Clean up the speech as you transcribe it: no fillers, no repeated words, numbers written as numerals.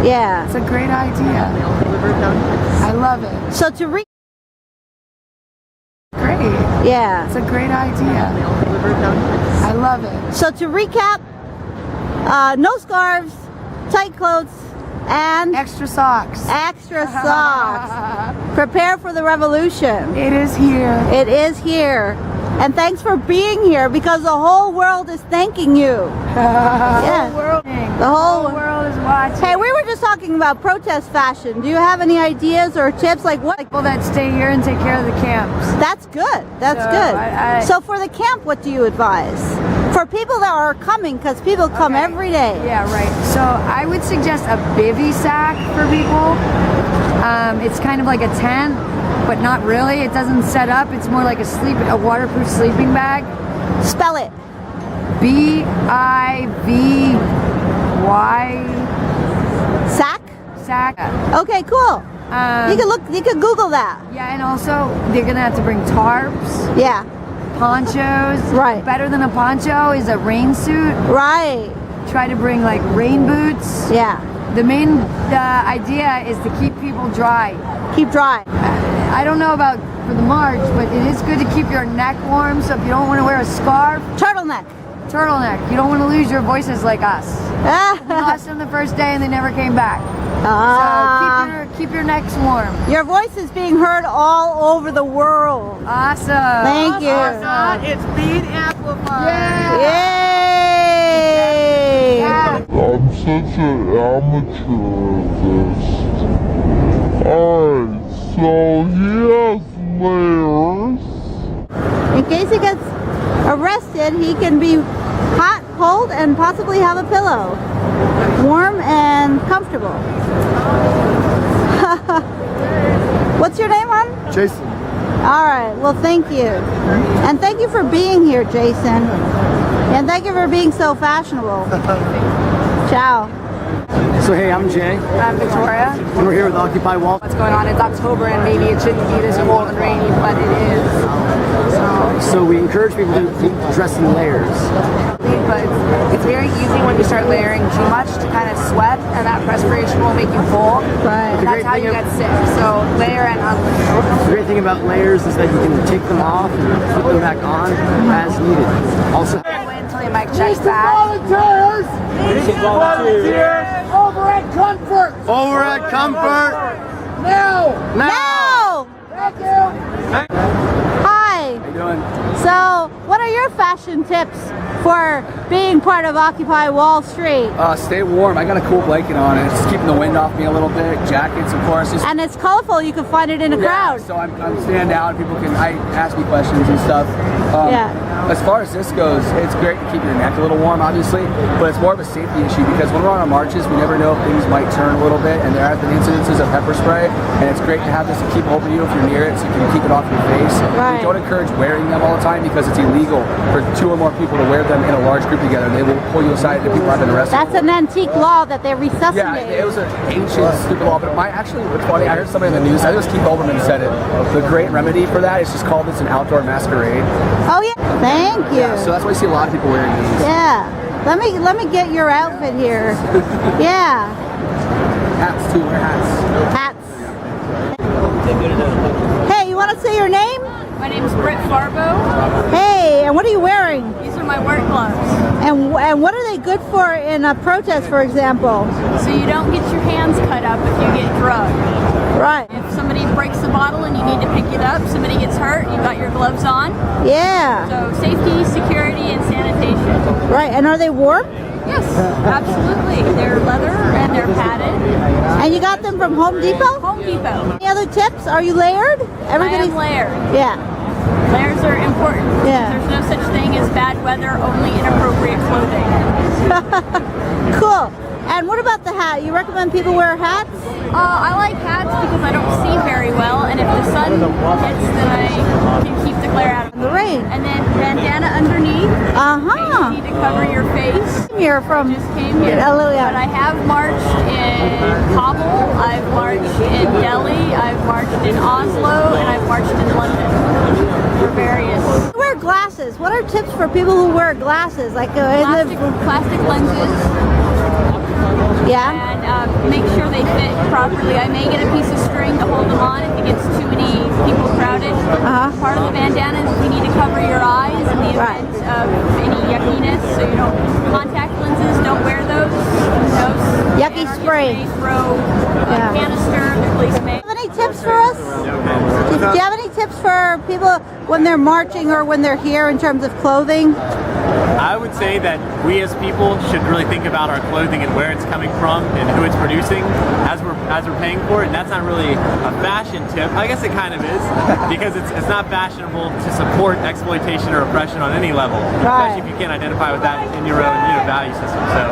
Yeah. It's a great idea. I love it. So to Great. yeah. It's a great idea. I love it. So to recap, no scarves, tight clothes, and Extra socks. extra socks. Prepare for the revolution. It is here. It is here. And thanks for being here because the whole world is thanking you. Yeah. The whole world is watching. Hey, we were just talking about protest fashion. Do you have any ideas or tips? Like what? People that stay here and take care of the camps. That's good. That's So, good. So for the camp, what do you advise? For people that are coming, because people come Okay. every day. Yeah, right. So I would suggest a bivy sack for people. It's kind of like a tent, but not really. It doesn't set up. It's more like a waterproof sleeping bag. Spell it. BIVY Sack? sack. Okay, cool. You can look, you can Google that. Yeah, and also they're gonna have to bring tarps, Yeah. ponchos. Right. Better than a poncho is a rain suit. Right. Try to bring like rain boots. Yeah. The main idea is to keep people dry. Keep dry. I don't know about for the march, but it is good to keep your neck warm. So if you don't want to wear a scarf, Turtleneck. turtleneck. You don't want to lose your voices like us. We lost them the first day and they never came back. So keep your necks warm. Your voice is being heard all over the world. Awesome. Thank you. It's being amplified. Yay! I'm such an amateur at this. Alright, so he has layers. In case he gets arrested, he can be hot, cold, and possibly have a pillow. Warm and comfortable. What's your name, hon? Jason. All right, well, thank you. And thank you for being here, Jason. And thank you for being so fashionable. Ciao. So hey, I'm Jay, I'm Victoria. and we're here with Occupy Wall. What's going on? It's October and maybe it shouldn't be this cold and rainy, but it is. So we encourage people to dress in layers. But it's very easy when you start layering too much to kind of sweat, and that perspiration will make you cold. Right. And that's how you get sick. So layer and unlayer. The great thing about layers is that you can take them off and put them back on as needed. Also, Wait until your mic checks that. Over at Comfort. over at Comfort. Now. Now! Thank you. Hi. How you doing? So, what are your fashion tips for being part of Occupy Wall Street? Stay warm. I got a cool blanket on and it's keeping the wind off me a little bit. Jackets, of course. Just And it's colorful, you can find it in a crowd. So I'm standing out. People can ask me questions and stuff. Yeah. As far as this goes, it's great to keep your neck a little warm, obviously, but it's more of a safety issue because when we're on our marches, we never know if things might turn a little bit, and there have been incidences of pepper spray, and it's great to have this to keep over you if you're near it, so you can keep it off your face. Right. We don't encourage wearing them all the time because it's illegal for 2 or more people to wear them in a large group together. They will pull you aside if people have been arrested. That's an antique law that they resuscitated. Yeah, it was an ancient, stupid law, but actually, what's funny, I heard somebody in the news, I just Keith Olbermann said it, the great remedy for that is just call this an outdoor masquerade. Oh yeah, thank you. Yeah, so that's why you see a lot of people wearing these. Yeah. Let me get your outfit here. Yeah. Hats too, wear hats. Hats. Hey, you want to say your name? My name's Britt Farbo. Hey, and what are you wearing? These are my work gloves. And what are they good for in a protest, for example? So you don't get your hands cut up if you get drugged. Right. If somebody breaks the bottle and you need to pick it up, somebody gets hurt, you got your gloves on. Yeah. So safety, security, and sanitation. Right. And are they warm? Yes, absolutely. They're leather and they're padded. And you got them from Home Depot? Home Depot. Any other tips? Are you layered? I am layered. Yeah. Layers are important. Yeah. There's no such thing as bad weather, only inappropriate clothing. Cool. And what about the hat? You recommend people wear hats? I like hats because I don't see very well, and if the sun hits, then I can keep the glare out of The rain. And then bandana underneath. Uh-huh. You need to cover your face. You're from Just came here. But I have marched in Kabul, I've marched in Delhi, I've marched in Oslo, and I've marched in London for various Wear glasses. What are tips for people who wear glasses? Like plastic lenses. yeah. And make sure properly. I may get a piece of string to hold them on if it gets too many people crowded. Part of the bandana is if you need to cover your eyes in the event of any yuckiness, so you don't. Contact lenses, don't wear those. Yucky spray. Throw a canister, the police may. Do you have any tips for us? Do you have any tips for people when they're marching or when they're here in terms of clothing? I would say that we as people should really think about our clothing and where it's coming from and who it's producing as we're paying for it. And that's not really a fashion tip. I guess it kind of is, because it's not fashionable to support exploitation or oppression on any level, especially if you can't identify with that in your own value system. So